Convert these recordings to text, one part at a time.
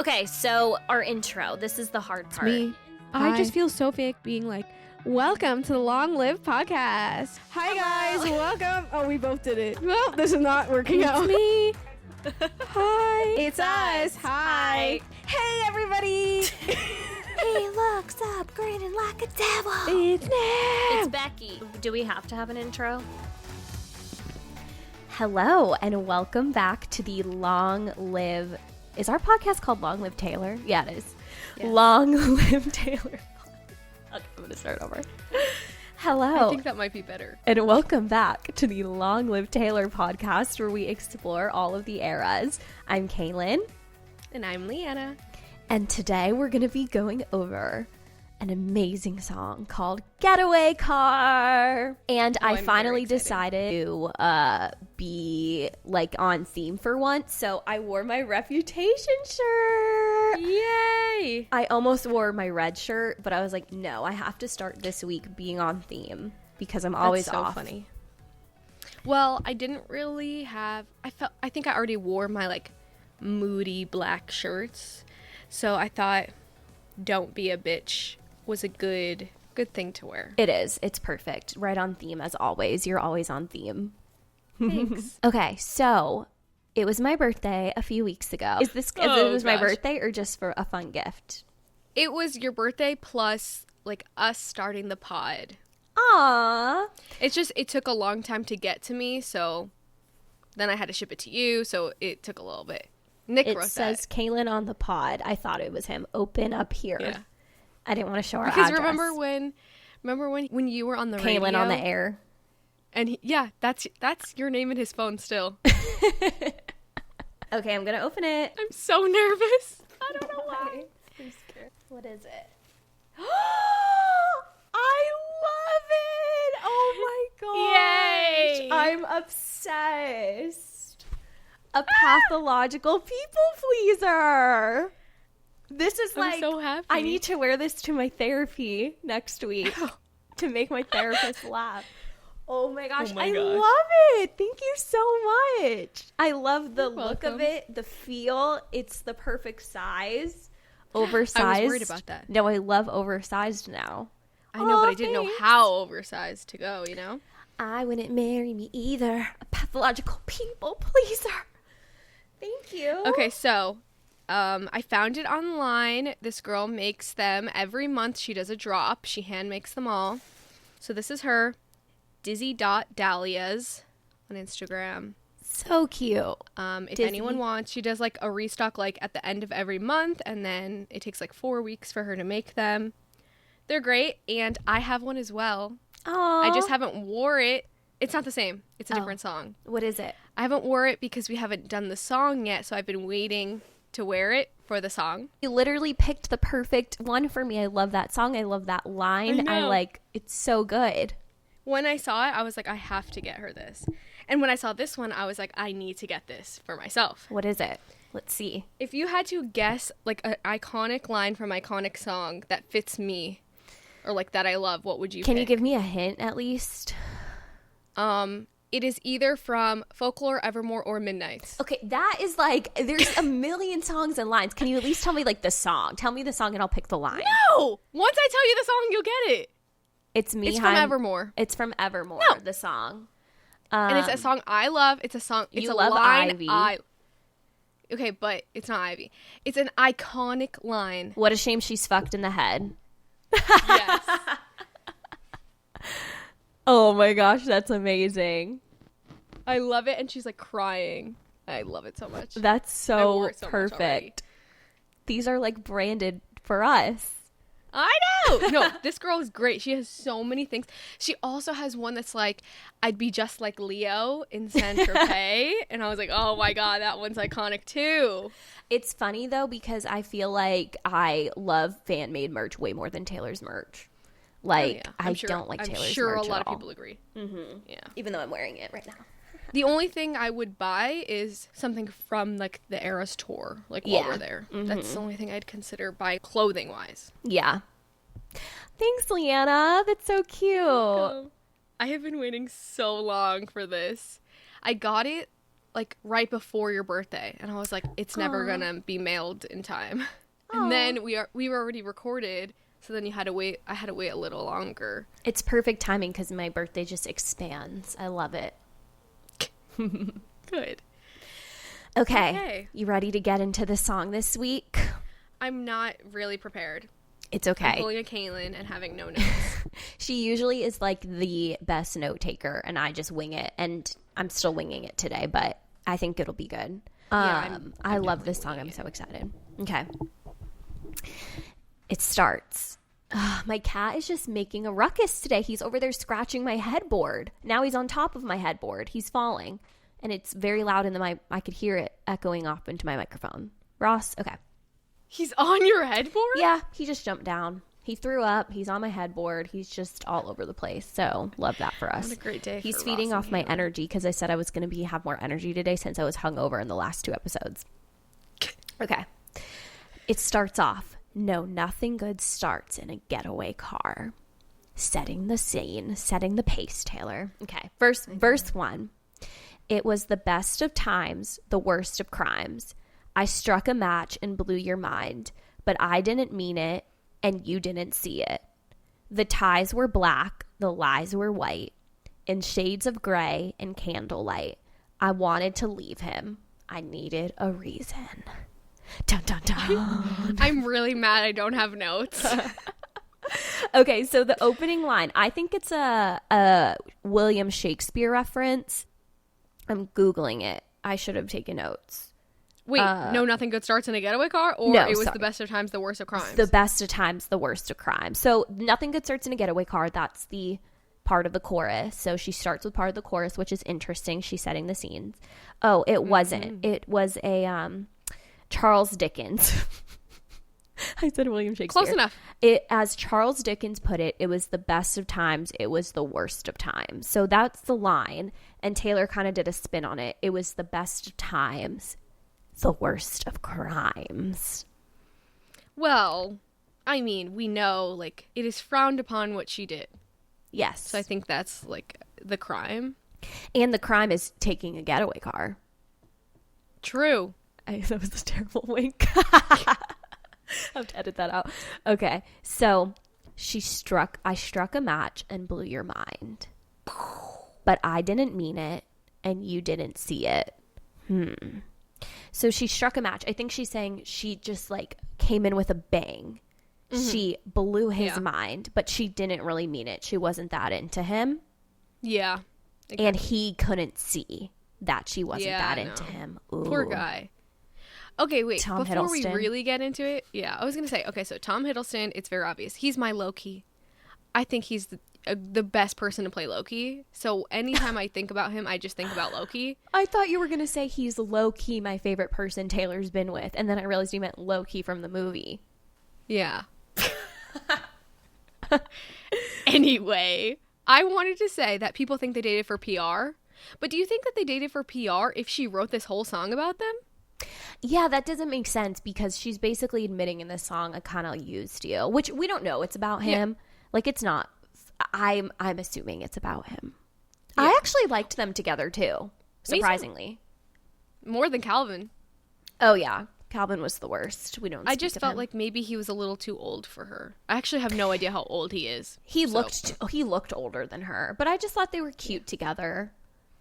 Okay, so our intro. This is the hard part. Me. I just feel so fake being like, welcome to the Long Live podcast. Hi guys, welcome. Oh, we both did it. Well, this is not working out. me. Hi. It's us. Hi. Hey everybody. He looks upgraded like a devil. It's Nat. It's Becky. Do we have to have an intro? Hello, and welcome back to the Long Live... Is our podcast called Long Live Taylor? Yeah, it is. Yes. Long Live Taylor. Okay, I'm going to start over. Hello. I think that might be better. And welcome back to the Long Live Taylor podcast, where we explore all of the eras. I'm Kaylan. And I'm Leanna. And today we're going to be going over an amazing song called Getaway Car. And I finally decided to be like on theme for once. So I wore my Reputation shirt. Yay! I almost wore my red shirt, but I was like, no, I have to start this week being on theme because I'm always That's so off. funny. Well, I didn't really have... I think I already wore my like moody black shirts. So I thought Don't Be a Bitch was a good thing to wear. It is. It's perfect. Right on theme as always. You're always on theme. Thanks. Okay, so it was my birthday a few weeks ago. It was my birthday or just for a fun gift? It was your birthday plus like us starting the pod. Aww. It took a long time to get to me, so then I had to ship it to you, so it took a little bit. Nick wrote that. It says Kaylan on the pod. I thought it was him. Open up here. Yeah. I didn't want to show our because address. remember when you were on the radio? Kaylan on the air. And that's your name in his phone still. Okay, I'm going to open it. I'm so nervous. I don't know why. I'm scared. What is it? I love it. Oh my gosh. Yay. I'm obsessed. A pathological people pleaser. This is I'm so happy. I need to wear this to my therapy next week to make my therapist laugh. Oh my gosh, I love it. Thank you so much. I love the look of it, the feel. It's the perfect size. Oversized. I was worried about that. No, I love oversized now. I know, but I didn't know how oversized to go, you know? I wouldn't marry me either. A pathological people pleaser. Thank you. Okay, so I found it online. This girl makes them every month. She does a drop. She hand makes them all. So this is her. Dizzy.dahlias on Instagram. So cute. If anyone wants, she does like a restock like at the end of every month, and then it takes like 4 weeks for her to make them. They're great, and I have one as well. Aww. I just haven't wore it. It's not the same. It's a different song. What is it? I haven't wore it because we haven't done the song yet, so I've been waiting to wear it for the song. You literally picked the perfect one for me. I love that song. I love that line. It's so good. When I saw it, I was like, I have to get her this. And when I saw this one, I was like, I need to get this for myself. What is it? Let's see. If you had to guess like an iconic line from iconic song that fits me or like that I love, what would you Can pick? you give me a hint at least? It is either from Folklore, Evermore, or Midnights. Okay, that is like, there's a million songs and lines. Can you at least tell me like the song? Tell me the song and I'll pick the line. No! Once I tell you the song, you'll get it. It's me. It's from Evermore. It's from Evermore, the song. And it's a song I love. It's a song. It's you a love line Ivy. Okay, but it's not Ivy. It's an iconic line. What a shame she's fucked in the head. Yes. Oh my gosh, that's amazing. I love it, and she's like crying. I love it so much. That's so so perfect. These are like branded for us. I know. No, this girl is great. She has so many things. She also has one that's like, I'd be just like Leo in Saint-Tropez. And I was like, oh my God, that one's iconic too. It's funny though, because I feel like I love fan-made merch way more than Taylor's merch. Like, I don't like Taylor's merch I'm sure a at lot all. of people agree. Mm-hmm. Yeah. Even though I'm wearing it right now. The only thing I would buy is something from like the Eras tour, like while we're there. Mm-hmm. That's the only thing I'd consider buy clothing wise. Yeah. Thanks, Leanna. That's so cute. I have been waiting so long for this. I got it like right before your birthday, and I was like, it's never gonna be mailed in time. And then we were already recorded, so then I had to wait a little longer. It's perfect timing because my birthday just expands. I love it. Good. Okay. You ready to get into the song this week? I'm not really prepared. It's okay. I'm pulling a Kaylan and having no notes. She usually is like the best note taker, and I just wing it. And I'm still winging it today, but I think it'll be good. I love this song. I'm so excited. Okay. It starts. My cat is just making a ruckus today. He's over there scratching my headboard. Now he's on top of my headboard. He's falling. And it's very loud in I could hear it echoing off into my microphone. Ross, okay. He's on your headboard? Yeah, he just jumped down. He threw up. He's on my headboard. He's just all over the place. So love that for us. What a great day. He's feeding off my energy because I said I was going to have more energy today since I was hungover in the last 2 episodes. Okay. It starts off. No, nothing good starts in a getaway car. Setting the scene, setting the pace, Taylor. Okay. Verse 1. It was the best of times, the worst of crimes. I struck a match and blew your mind, but I didn't mean it, and you didn't see it. The ties were black, the lies were white, in shades of gray and candlelight. I wanted to leave him. I needed a reason. Dun, dun, dun. I'm really mad I don't have notes. Okay, so the opening line, I think it's a William Shakespeare reference. I'm Googling it. I should have taken notes. Wait, no, nothing good starts in a getaway car? Or no, it was the best of times, the worst of crimes? The best of times, the worst of crimes. So nothing good starts in a getaway car. That's the part of the chorus. So she starts with part of the chorus, which is interesting. She's setting the scenes. Oh, it wasn't. It was a Charles Dickens. I said William Shakespeare. Close enough. As Charles Dickens put it, it was the best of times. It was the worst of times. So that's the line. And Taylor kind of did a spin on it. It was the best of times, the worst of crimes. Well, I mean, we know, like, it is frowned upon what she did. Yes. So I think that's, like, the crime. And the crime is taking a getaway car. True. That was a terrible wink. I have to edit that out. Okay. So I struck a match and blew your mind. But I didn't mean it, and you didn't see it. So she struck a match. I think she's saying she just like came in with a bang. She blew his mind, but she didn't really mean it. She wasn't that into him. Yeah. Exactly. And he couldn't see that she wasn't that into him. Ooh. Poor guy. Okay, wait. Tom Before Hiddleston. we really get into it, I was going to say, okay, so Tom Hiddleston, it's very obvious. He's my Loki. I think he's the best person to play Loki. So anytime I think about him, I just think about Loki. I thought you were going to say he's low-key my favorite person Taylor's been with. And then I realized you meant Loki from the movie. Yeah. Anyway, I wanted to say that people think they dated for PR. But do you think that they dated for PR if she wrote this whole song about them? Yeah, that doesn't make sense because she's basically admitting in this song, I kind of used you, which we don't know. It's about him. Yeah. Like, it's not. I'm assuming it's about him. Yeah. I actually liked them together, too, surprisingly. More than Calvin. Oh, yeah. Calvin was the worst. We don't. I just felt like maybe he was a little too old for her. I actually have no idea how old he is. He looked older than her, but I just thought they were cute together.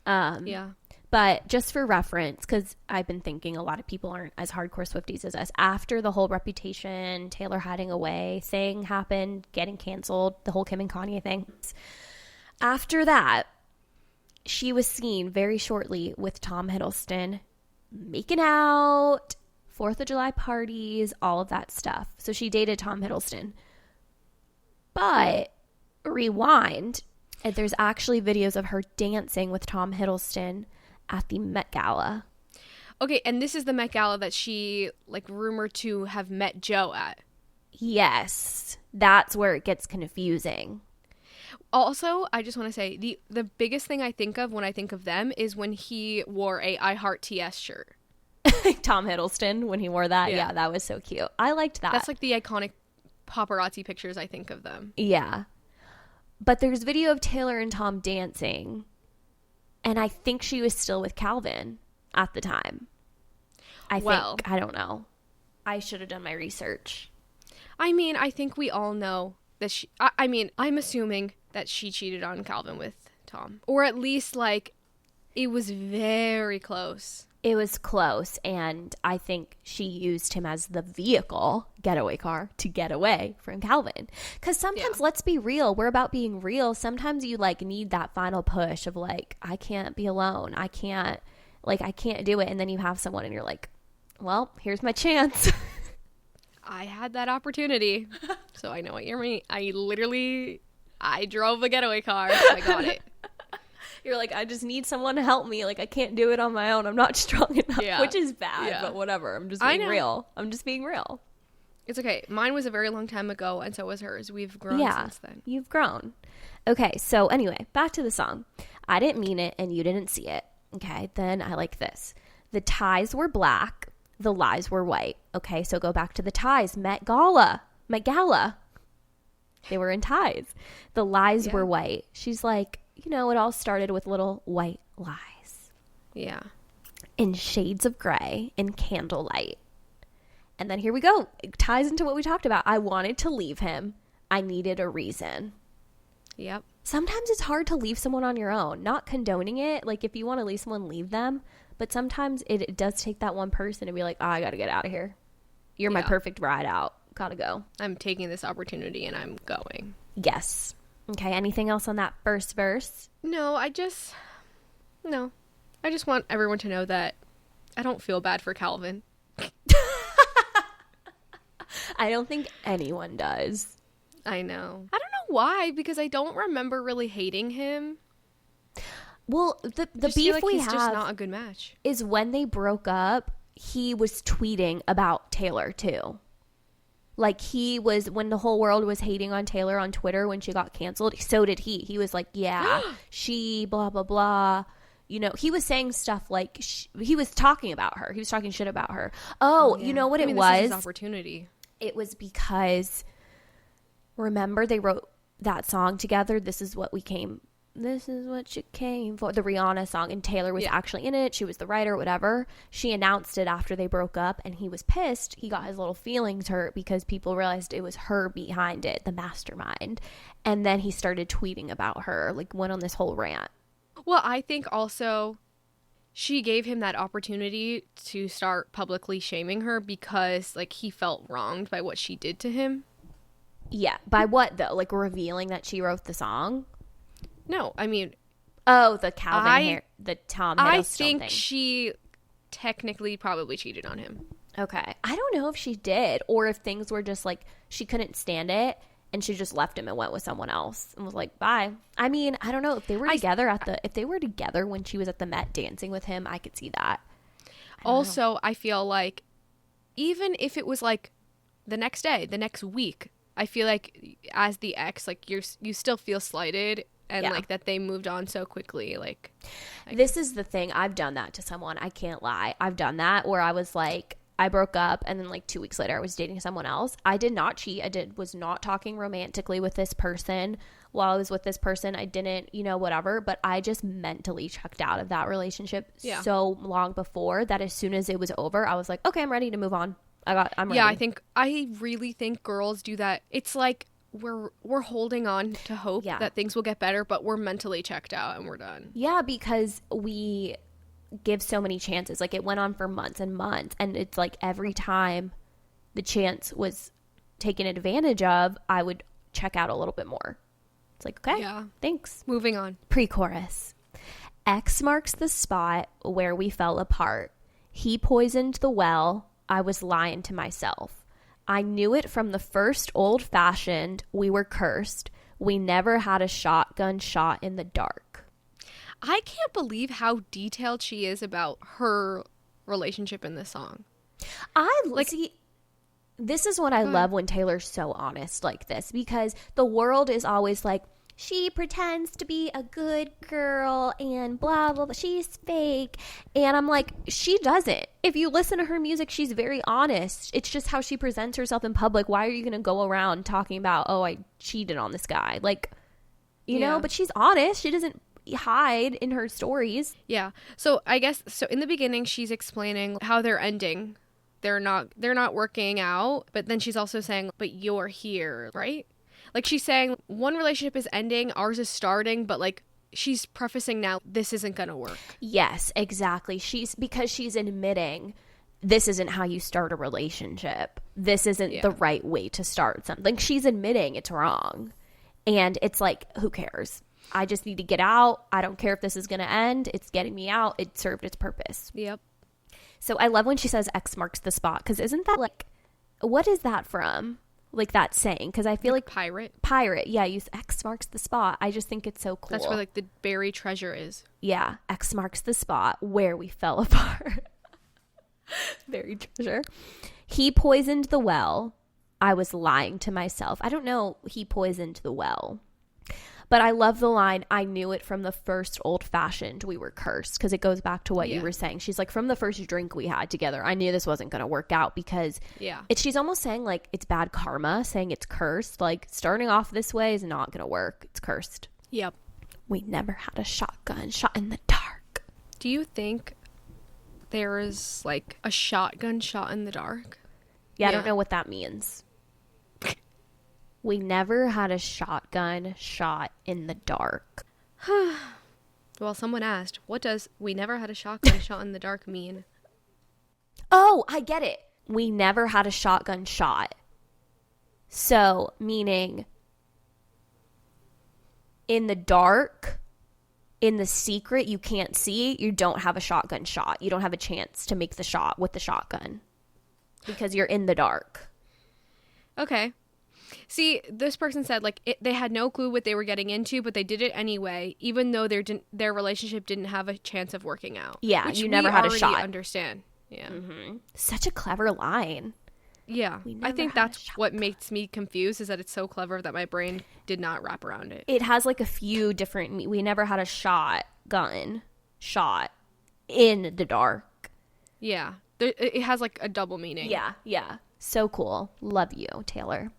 Yeah. But just for reference, because I've been thinking a lot of people aren't as hardcore Swifties as us. After the whole Reputation, Taylor hiding away thing happened, getting canceled, the whole Kim and Kanye thing. After that, she was seen very shortly with Tom Hiddleston, making out, 4th of July parties, all of that stuff. So she dated Tom Hiddleston. But rewind, and there's actually videos of her dancing with Tom Hiddleston at the Met Gala. Okay, and this is the Met Gala that she, like, rumored to have met Joe at. Yes, that's where it gets confusing. Also, I just want to say, the biggest thing I think of when I think of them is when he wore a I Heart TS shirt. Tom Hiddleston, when he wore that, yeah, that was so cute. I liked that. That's like the iconic paparazzi pictures I think of them. Yeah. But there's video of Taylor and Tom dancing. And I think she was still with Calvin. at the time. I don't know. I should have done my research. I mean, I think we all know that I'm assuming that she cheated on Calvin with Tom. Or at least, like, it was very close. It was close, and I think she used him as the vehicle, Getaway Car, to get away from Calvin. Because sometimes, let's be real, we're about being real. Sometimes you, like, need that final push of, like, I can't be alone. I can't do it. And then you have someone and you're like, well, here's my chance. I had that opportunity, so I know what you mean. I drove a getaway car, so I got it. You're like, I just need someone to help me. Like, I can't do it on my own. I'm not strong enough, which is bad, but whatever. I'm just being real. It's okay. Mine was a very long time ago, and so was hers. We've grown since then. You've grown. Okay, so anyway, back to the song. I didn't mean it, and you didn't see it. Okay, then I like this. The ties were black. The lies were white. Okay, so go back to the ties. Met Gala. They were in ties. The lies were white. She's like, you know, it all started with little white lies. Yeah. In shades of gray, in candlelight. And then here we go. It ties into what we talked about. I wanted to leave him. I needed a reason. Yep. Sometimes it's hard to leave someone on your own. Not condoning it. Like, if you want to leave someone, leave them. But sometimes it does take that one person to be like, oh, I got to get out of here. You're my perfect ride out. Gotta go. I'm taking this opportunity and I'm going. Yes. Okay, anything else on that first verse? No, I just want everyone to know that I don't feel bad for Calvin. I don't think anyone does. I know. I don't know why, because I don't remember really hating him. Well, the beef we have just not a good match. Is when they broke up, he was tweeting about Taylor too. Like, he was, when the whole world was hating on Taylor on Twitter when she got canceled, so did he. He was like, yeah, she blah, blah, blah. You know, he was saying stuff like, he was talking about her. He was talking shit about her. Oh, yeah. You know what it was? This is his opportunity. It was because, remember, they wrote that song together, This is what you came for, the Rihanna song, and Taylor was actually in it. She was the writer, whatever. She announced it after they broke up, and he was pissed. He got his little feelings hurt because people realized it was her behind it, the mastermind. And then he started tweeting about her, like, went on this whole rant. Well, I think also she gave him that opportunity to start publicly shaming her because, like, he felt wronged by what she did to him. Yeah. By what, though? Like, revealing that she wrote the song? No, I mean... Oh, the the Tom Hiddleston I think thing. she technically probably cheated on him. Okay. I don't know if she did, or if things were just, like, she couldn't stand it, and she just left him and went with someone else, and was like, bye. I mean, I don't know. If they were together when she was at the Met dancing with him, I could see that. Also, I feel like, even if it was, like, the next day, the next week, I feel like, as the ex, like, you still feel slighted. And, like, that they moved on so quickly, like... This is the thing. I've done that to someone. I can't lie. I've done that where I was, like, I broke up, and then, like, 2 weeks later, I was dating someone else. I did not cheat. Was not talking romantically with this person while I was with this person. I didn't, whatever. But I just mentally checked out of that relationship so long before that as soon as it was over, I was like, okay, I'm ready to move on. I'm ready. Yeah, I really think girls do that. It's like... We're holding on to hope that things will get better, but we're mentally checked out and we're done. Yeah, because we give so many chances. Like, it went on for months and months, and it's like every time the chance was taken advantage of, I would check out a little bit more. It's like, okay, thanks. Moving on. Pre-chorus. X marks the spot where we fell apart. He poisoned the well. I was lying to myself. I knew it from the first old-fashioned. We were cursed. We never had a shotgun shot in the dark. I can't believe how detailed she is about her relationship in this song. This is what I love when Taylor's so honest like this, because the world is always like, she pretends to be a good girl and blah, blah, blah. She's fake. And I'm like, she doesn't. If you listen to her music, she's very honest. It's just how she presents herself in public. Why are you going to go around talking about, oh, I cheated on this guy? Like, you know, but she's honest. She doesn't, hide in her stories. Yeah. So I guess, so in the beginning, she's explaining how they're ending. They're not working out, but then she's also saying, but you're here, right? Like, she's saying one relationship is ending, ours is starting, but like, she's prefacing now, this isn't gonna work. Yes, exactly. Because she's admitting this isn't how you start a relationship. This isn't the right way to start something. She's admitting it's wrong. And it's like, who cares? I just need to get out. I don't care if this is going to end. It's getting me out. It served its purpose. Yep. So I love when she says X marks the spot, because isn't that like, what is that from? Like that saying? Because I feel like pirate. Yeah, use X marks the spot. I just think it's so cool. That's where like the buried treasure is. Yeah, X marks the spot where we fell apart. Buried treasure. He poisoned the well. I was lying to myself. I don't know. He poisoned the well. But I love the line, I knew it from the first old fashioned, we were cursed. Because it goes back to what you were saying. She's like, from the first drink we had together, I knew this wasn't going to work out, because she's almost saying like it's bad karma, saying it's cursed. Like, starting off this way is not going to work. It's cursed. Yep. We never had a shotgun shot in the dark. Do you think there is like a shotgun shot in the dark? Yeah, I don't know what that means. We never had a shotgun shot in the dark. Well, someone asked, what does we never had a shotgun shot in the dark mean? Oh, I get it. We never had a shotgun shot. So, meaning in the dark, in the secret, you can't see, you don't have a shotgun shot. You don't have a chance to make the shot with the shotgun because you're in the dark. Okay. See, this person said like they had no clue what they were getting into, but they did it anyway, even though their relationship didn't have a chance of working out. Yeah, which you never had a shot. Understand? Yeah. Mm-hmm. Such a clever line. Yeah, I think that's what makes me confused, is that it's so clever that my brain did not wrap around it. It has like a few different. We never had a shotgun shot in the dark. Yeah, it has like a double meaning. Yeah. So cool. Love you, Taylor.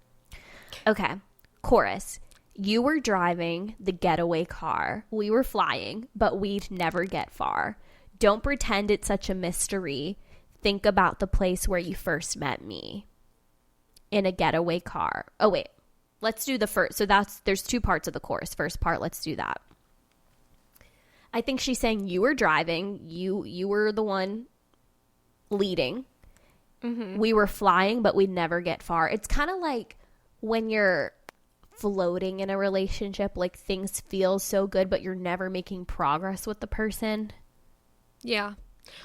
Okay, chorus. You were driving the getaway car. We were flying, but we'd never get far. Don't pretend it's such a mystery. Think about the place where you first met me. In a getaway car. Oh, wait. Let's do the first. So there's two parts of the chorus. First part, let's do that. I think she's saying you were driving. You were the one leading. Mm-hmm. We were flying, but we'd never get far. It's kind of like when you're floating in a relationship, like things feel so good, but you're never making progress with the person. Yeah.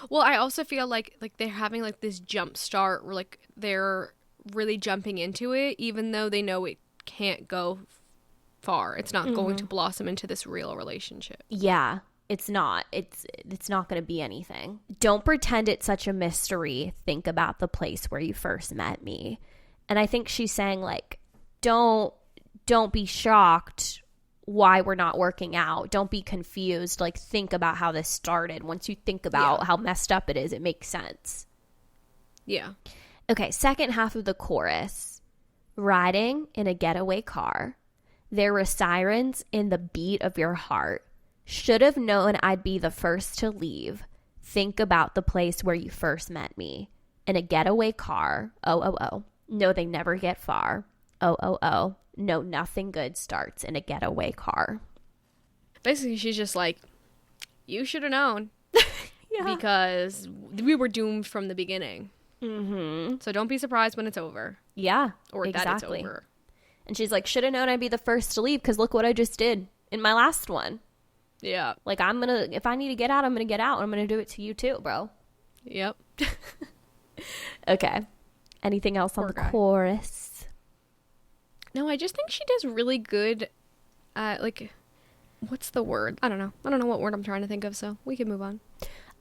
Well, I also feel like they're having like this jump start where like they're really jumping into it, even though they know it can't go far. It's not going to blossom into this real relationship. Yeah, it's not. It's not going to be anything. Don't pretend it's such a mystery. Think about the place where you first met me. And I think she's saying like, don't be shocked why we're not working out. Don't be confused. Like, think about how this started. Once you think about how messed up it is, it makes sense. Yeah. Okay, second half of the chorus. Riding in a getaway car. There were sirens in the beat of your heart. Should have known I'd be the first to leave. Think about the place where you first met me. In a getaway car. Oh. No, they never get far. Oh. No, nothing good starts in a getaway car. Basically, she's just like, you should have known. Because we were doomed from the beginning. Mm-hmm. So don't be surprised when it's over. Yeah, or exactly. That it's over. And she's like, should have known I'd be the first to leave because look what I just did in my last one. Yeah. Like, if I need to get out, I'm going to get out. I'm going to do it to you too, bro. Yep. Okay. Anything else on the chorus? No, I just think she does really good at, like, what's the word? I don't know what word I'm trying to think of, so we can move on.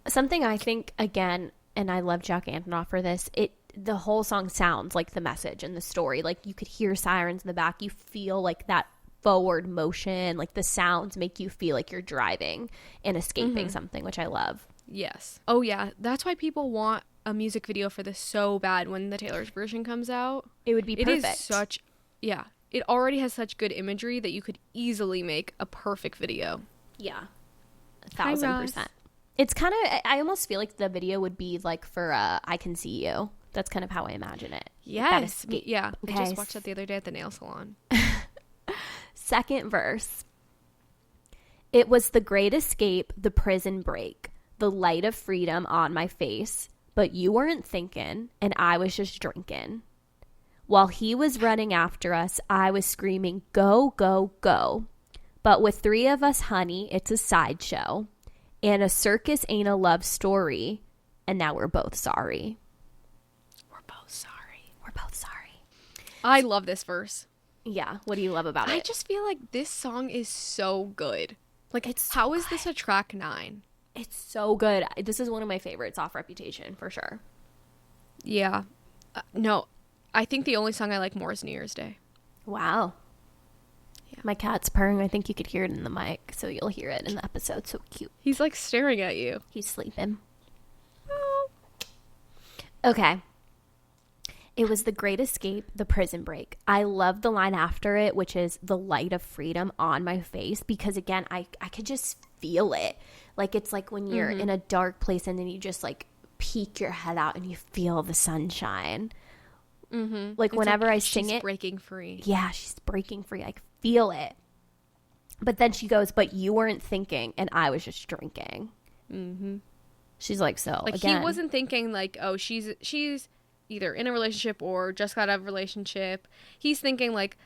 Something I think, again, and I love Jack Antonoff for this, the whole song sounds like the message and the story. Like, you could hear sirens in the back. You feel like that forward motion. Like, the sounds make you feel like you're driving and escaping something, which I love. Yes. Oh, yeah. That's why people want a music video for this so bad when the Taylor's version comes out. It would be perfect. It is it already has such good imagery that you could easily make a perfect video. Yeah. Hi, 1,000%. It's kind of, I almost feel like the video would be like for I Can See You. That's kind of how I imagine it. Yes. Okay. I just watched that the other day at the nail salon. Second verse. It was the great escape, the prison break, the light of freedom on my face, but you weren't thinking, and I was just drinking. While he was running after us, I was screaming, go, go, go. But with three of us, honey, it's a sideshow. And a circus ain't a love story. And now we're both sorry. We're both sorry. We're both sorry. I love this verse. Yeah. What do you love about it? I just feel like this song is so good. Like, how is this a track 9? It's so good. This is one of my favorites off Reputation, for sure. Yeah. No, I think the only song I like more is New Year's Day. Wow. Yeah. My cat's purring. I think you could hear it in the mic, so you'll hear it in the episode. So cute. He's like staring at you. He's sleeping. Oh. Okay. It was the great escape, the prison break. I love the line after it, which is the light of freedom on my face, because again, I could just feel it. Like, it's like when you're in a dark place and then you just like peek your head out and you feel the sunshine. Mm-hmm. Like, whenever I sing she's it, breaking free. Yeah, she's breaking free. I feel it. But then she goes, but you weren't thinking and I was just drinking. Mm-hmm. She's like, so like, again, he wasn't thinking like, oh, she's either in a relationship or just got out of a relationship. He's thinking like,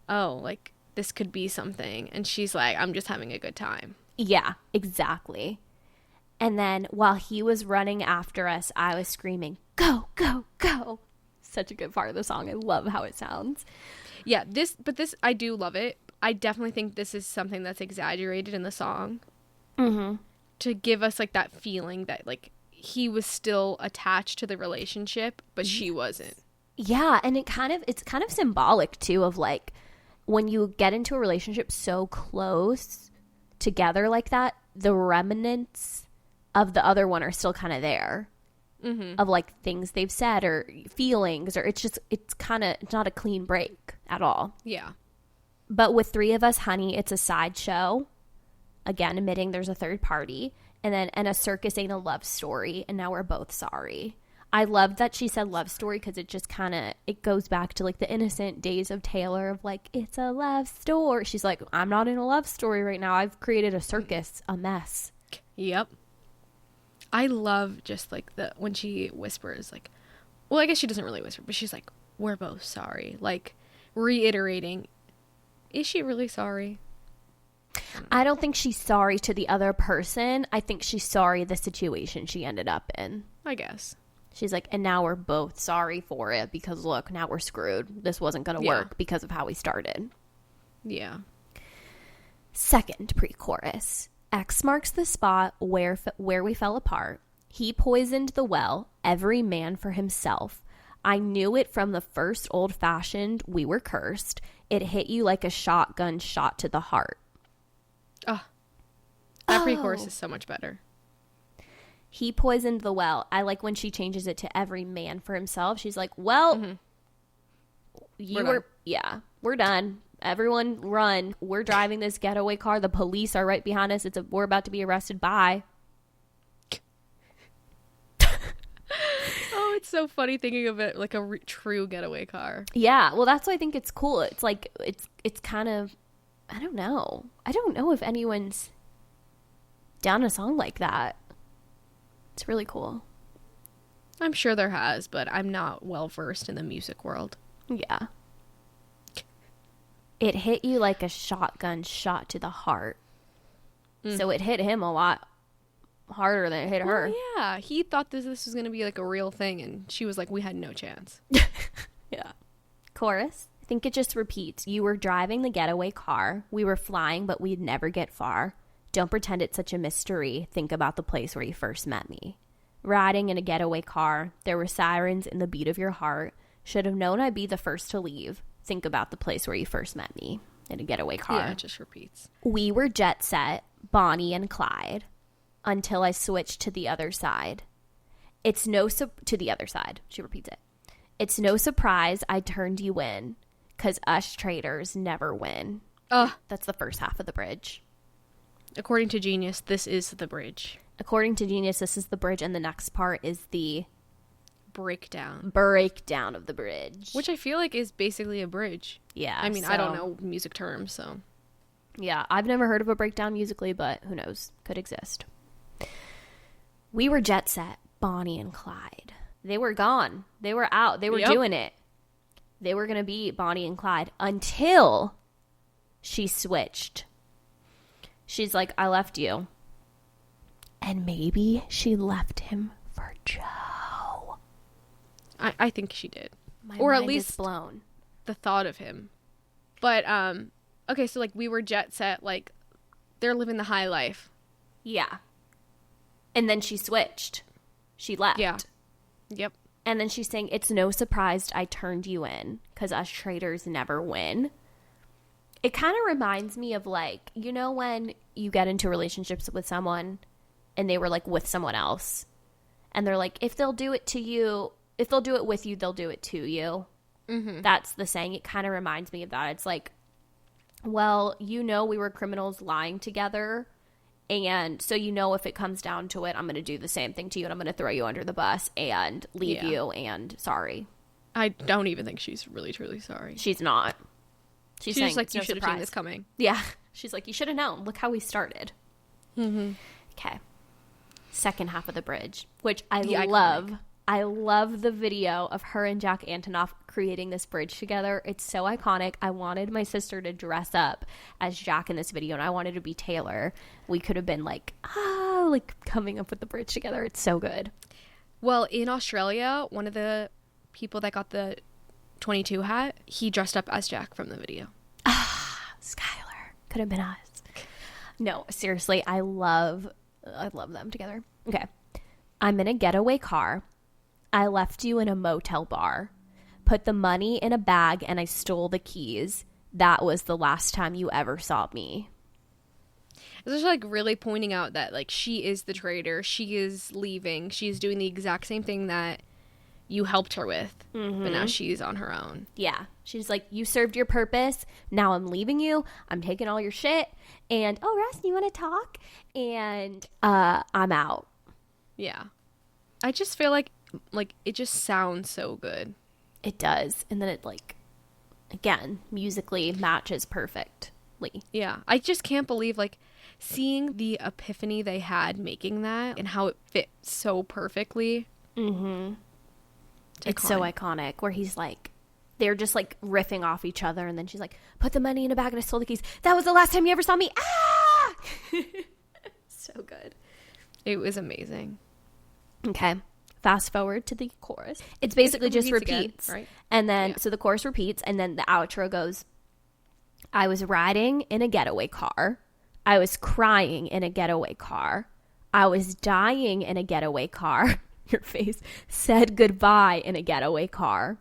oh, like this could be something. And she's like, I'm just having a good time. Yeah, exactly. And then while he was running after us, I was screaming, go, go, go. Such a good part of the song. I love how it sounds. Yeah, this, I do love it. I definitely think this is something that's exaggerated in the song. Mm-hmm. To give us like that feeling that like he was still attached to the relationship, but she wasn't. Yeah, and it's kind of symbolic too of like when you get into a relationship so close together like that, the remnants of the other one are still kind of there. Mm-hmm. Of like things they've said or feelings, or it's not a clean break at all. Yeah. But with three of us, honey, it's a sideshow. Again, admitting there's a third party. And a circus ain't a love story. And now we're both sorry. I love that she said love story because it just it goes back to like the innocent days of Taylor of like, it's a love story. She's like, I'm not in a love story right now. I've created a circus, a mess. Yep. I love just like when she whispers like, well, I guess she doesn't really whisper, but she's like, we're both sorry. Like reiterating, is she really sorry? I don't think she's sorry to the other person. I think she's sorry the situation she ended up in. I guess. She's like, and now we're both sorry for it because look, now we're screwed. This wasn't going to work because of how we started. Yeah. Second pre-chorus. X marks the spot where we fell apart. He poisoned the well, every man for himself. I knew it from the first old-fashioned, we were cursed. It hit you like a shotgun shot to the heart. Oh, that pre-chorus is so much better. He poisoned the well. I like when she changes it to every man for himself. She's like, well, we're done. Everyone run. We're driving this getaway car. The police are right behind us. We're about to be arrested. Bye. Oh, it's so funny thinking of it like a true getaway car. Yeah. Well, that's why I think it's cool. It's like, it's kind of, I don't know. I don't know if anyone's done a song like that. It's really cool. I'm sure there has, but I'm not well versed in the music world. Yeah. It hit you like a shotgun shot to the heart. So it hit him a lot harder than it hit her. Yeah, he thought this was going to be like a real thing, and she was like, we had no chance. Yeah. Chorus. I think it just repeats. You were driving the getaway car. We were flying, but we'd never get far. Don't pretend it's such a mystery. Think about the place where you first met me. Riding in a getaway car. There were sirens in the beat of your heart. Should have known I'd be the first to leave. Think about the place where you first met me. In a getaway car. Yeah, it just repeats. We were jet set, Bonnie and Clyde. Until I switched to the other side. To the other side. She repeats it. It's no surprise I turned you in. 'Cause us traitors never win. That's the first half of the bridge. According to Genius, this is the bridge. According to Genius, this is the bridge, and the next part is the breakdown of the bridge. Which I feel like is basically a bridge. Yeah. I mean, I don't know music terms, so. Yeah, I've never heard of a breakdown musically, but who knows? Could exist. We were jet set, Bonnie and Clyde. They were gone. They were out. They were doing it. They were going to be Bonnie and Clyde until she switched. She's like, I left you. And maybe she left him for Joe. I think she did. Or at least blown. The thought of him. But, okay, so, like, we were jet set, like, they're living the high life. Yeah. And then she switched. She left. Yeah. Yep. And then she's saying, it's no surprise I turned you in, because us traitors never win. It kind of reminds me of, like, you know when you get into relationships with someone and they were, like, with someone else. And they're like, if they'll do it to you, if they'll do it with you, they'll do it to you. Mm-hmm. That's the saying. It kind of reminds me of that. It's like, well, you know we were criminals lying together. And so you know if it comes down to it, I'm going to do the same thing to you. And I'm going to throw you under the bus and leave you. And sorry. I don't even think she's really, truly sorry. She's not. She's saying, like, you should have seen this coming. Yeah. She's like, you should have known. Look how we started. Mm-hmm. Okay. Second half of the bridge, which I love. Iconic. I love the video of her and Jack Antonoff creating this bridge together. It's so iconic. I wanted my sister to dress up as Jack in this video, and I wanted to be Taylor. We could have been like coming up with the bridge together. It's so good. Well, in Australia, one of the people that got the 22 hat, he dressed up as Jack from the video. Skylar. Could have been us. No, seriously, I love them together. Okay. I'm in a getaway car. I left you in a motel bar. Put the money in a bag and I stole the keys. That was the last time you ever saw me. It's just like really pointing out that like she is the traitor. She is leaving. She's doing the exact same thing that you helped her with. Mm-hmm. But now she's on her own. Yeah. She's like, you served your purpose. Now I'm leaving you. I'm taking all your shit. And, oh, Russ, you want to talk? And I'm out. Yeah. I just feel like it just sounds so good. It does. And then it like, again, musically matches perfectly. Yeah. I just can't believe like seeing the epiphany they had making that and how it fit so perfectly. Mm-hmm. It's so iconic where he's like, they're just like riffing off each other. And then she's like, put the money in a bag and I stole the keys. That was the last time you ever saw me. Ah! So good. It was amazing. Okay. Fast forward to the chorus. It's basically just repeats. Again, right? And then, so the chorus repeats and then the outro goes, I was riding in a getaway car. I was crying in a getaway car. I was dying in a getaway car. Your face. Said goodbye in a getaway car.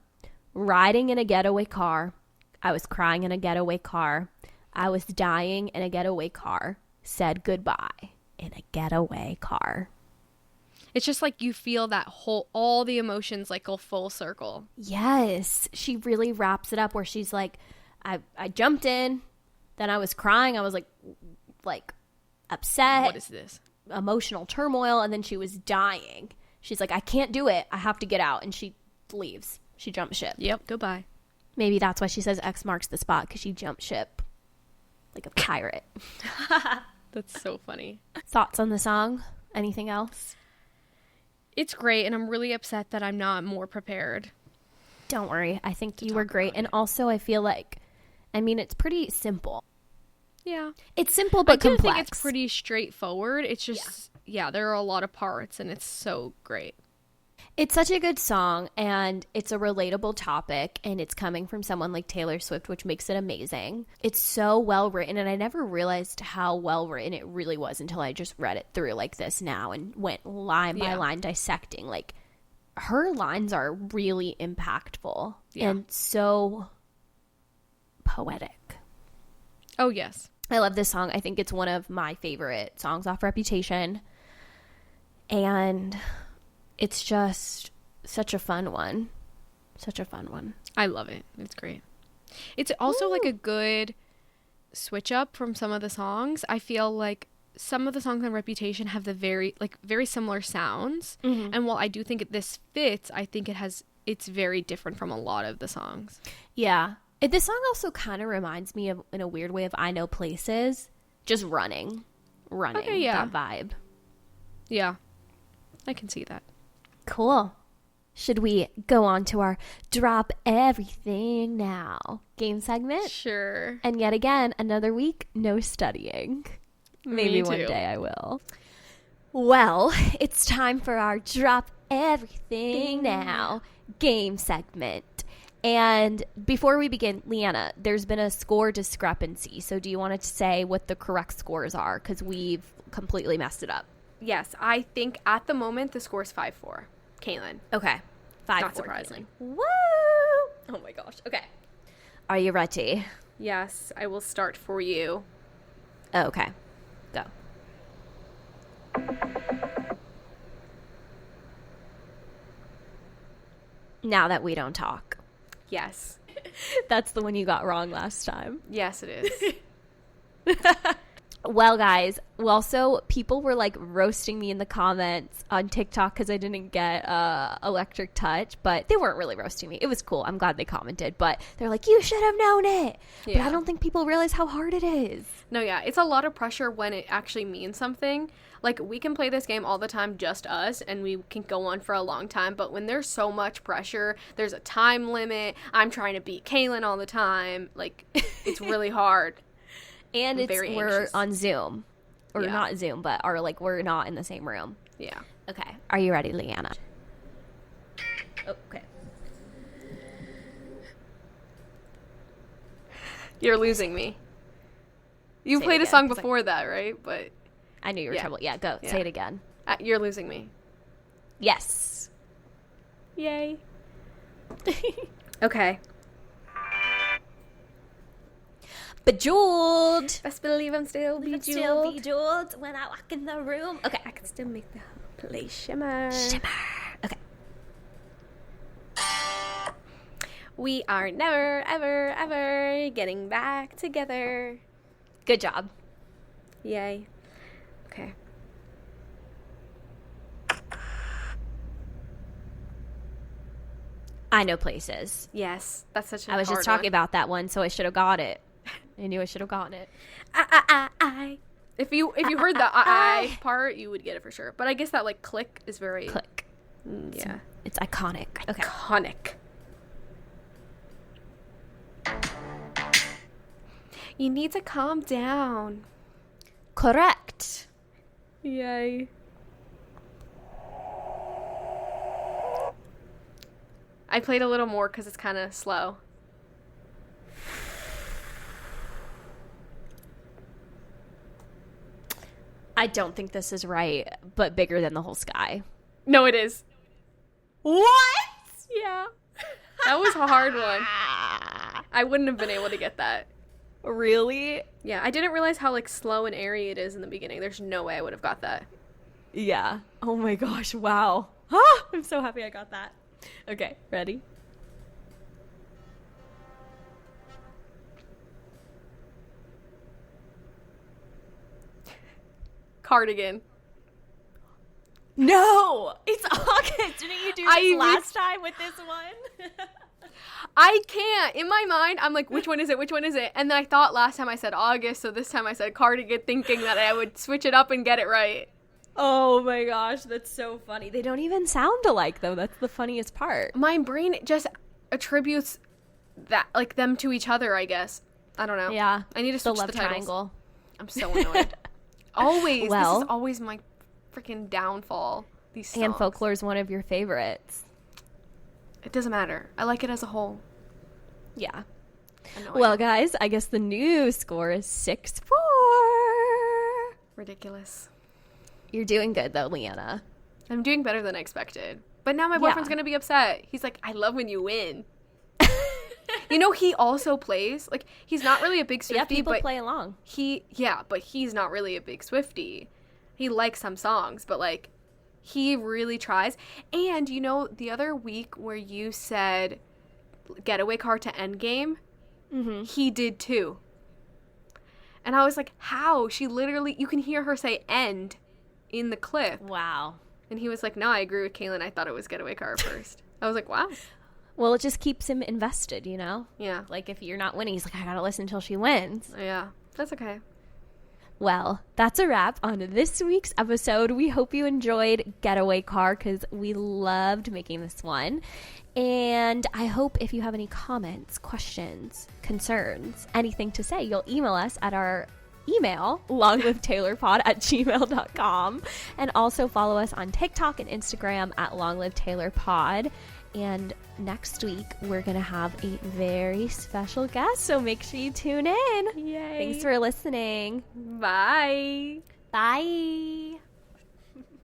Riding in a getaway car. I was crying in a getaway car. I was dying in a getaway car. Said goodbye in a getaway car. It's just like you feel that all the emotions like go full circle. Yes. She really wraps it up where she's like, I jumped in, then I was crying. I was like upset. What is this? Emotional turmoil. And then she was dying. She's like, I can't do it. I have to get out. And she leaves. She jumps ship. Yep. Goodbye. Maybe that's why she says X marks the spot, because she jumped ship like a pirate. That's so funny. Thoughts on the song? Anything else? It's great, and I'm really upset that I'm not more prepared. Don't worry. I think you were great. And also, I feel like, I mean, it's pretty simple. Yeah. It's simple but complex. I think it's pretty straightforward. It's just, yeah, there are a lot of parts, and it's so great. It's such a good song, and it's a relatable topic, and it's coming from someone like Taylor Swift, which makes it amazing. It's so well written, and I never realized how well written it really was until I just read it through like this now and went line by line dissecting. Like, her lines are really impactful and so poetic. Oh, yes. I love this song. I think it's one of my favorite songs off Reputation, and it's just such a fun one. Such a fun one. I love it. It's great. It's also like a good switch up from some of the songs. I feel like some of the songs on Reputation have the very similar sounds. And while I do think this fits, I think it's very different from a lot of the songs. Yeah. This song also kind of reminds me of, in a weird way, of I Know Places. Just running. Okay, yeah. That vibe. Yeah. I can see that. Cool. Should we go on to our Drop Everything Now game segment? Sure. And yet again, another week, no studying. Maybe one day I will. Well, it's time for our Drop Everything Now game segment. And before we begin, Leanna, there's been a score discrepancy. So do you want to say what the correct scores are? Because we've completely messed it up. Yes, I think at the moment the score is 5-4. Kaylan. Okay. 5-4. Not surprising. Woo! Oh my gosh. Okay. Are you ready? Yes, I will start for you. Okay. Go. Now that we don't talk. Yes. That's the one you got wrong last time. Yes, it is. Well, guys, people were like roasting me in the comments on TikTok because I didn't get Electric Touch, but they weren't really roasting me. It was cool. I'm glad they commented, but they're like, you should have known it. Yeah. But I don't think people realize how hard it is. No, yeah. It's a lot of pressure when it actually means something. Like, we can play this game all the time, just us, and we can go on for a long time, but when there's so much pressure, there's a time limit. I'm trying to beat Kaylan all the time. Like, it's really hard. And we're on Zoom. Or not Zoom, but we're not in the same room. Yeah. Okay. Are you ready, Leanna? Oh, okay. You're losing me. You played a song before that, right? But I knew you were trouble. Yeah, go. Yeah. Say it again. You're losing me. Yes. Yay. Okay. Bejeweled. Best believe I'm still bejeweled. Still bejeweled when I walk in the room. Okay. I can still make the whole place shimmer. Shimmer. Okay. We are never, ever, ever getting back together. Good job. Yay. Okay. I Know Places. Yes. That's such a I was just talking about that one, so I should have got it. I knew I should have gotten it. I. If you heard the I part, you would get it for sure. But I guess that click is very click. Yeah. It's iconic. Okay. Iconic. You need to calm down. Correct. Yay. I played a little more because it's kind of slow. I don't think this is right, but Bigger Than the Whole Sky. No, it is. What? Yeah. That was a hard one. I wouldn't have been able to get that. Really? Yeah, I didn't realize how slow and airy it is in the beginning. There's no way I would have got that. Yeah. Oh my gosh, wow. I'm so happy I got that. Okay, ready? Cardigan. No! It's August! Didn't you do this last time with this one? I can't. In my mind, I'm like, which one is it? Which one is it? And then I thought last time I said August, so this time I said Cardigan, thinking that I would switch it up and get it right. Oh my gosh, that's so funny. They don't even sound alike, though. That's the funniest part. My brain just attributes that, them to each other, I guess. I don't know. Yeah. I need to switch the titles. Triangle. I'm so annoyed. Always. Well, this is always my freaking downfall. These songs. And Folklore is one of your favorites. It doesn't matter. I like it as a whole. Yeah. Annoying. Well, guys, I guess the new score is 6-4. Ridiculous. You're doing good, though, Leanna. I'm doing better than I expected. But now my boyfriend's going to be upset. He's like, I love when you win. He also plays. He's not really a big Swiftie. Yeah, people play along. But he's not really a big Swiftie. He likes some songs, but, he really tries. And, the other week where you said Getaway Car to Endgame, he did too. And I was like, how? She literally, you can hear her say end in the clip. Wow. And he was like, no, I agree with Kaylan. I thought it was Getaway Car first. I was like, wow. Well, it just keeps him invested, you know? Yeah. Like, if you're not winning, he's like, I gotta listen until she wins. Yeah. That's okay. Well, that's a wrap on this week's episode. We hope you enjoyed Getaway Car because we loved making this one. And I hope if you have any comments, questions, concerns, anything to say, you'll email us at our email, longlivetaylorpod@gmail.com. And also follow us on TikTok and Instagram at longlivetaylorpod. And next week, we're going to have a very special guest, so make sure you tune in. Yay. Thanks for listening. Bye. Bye.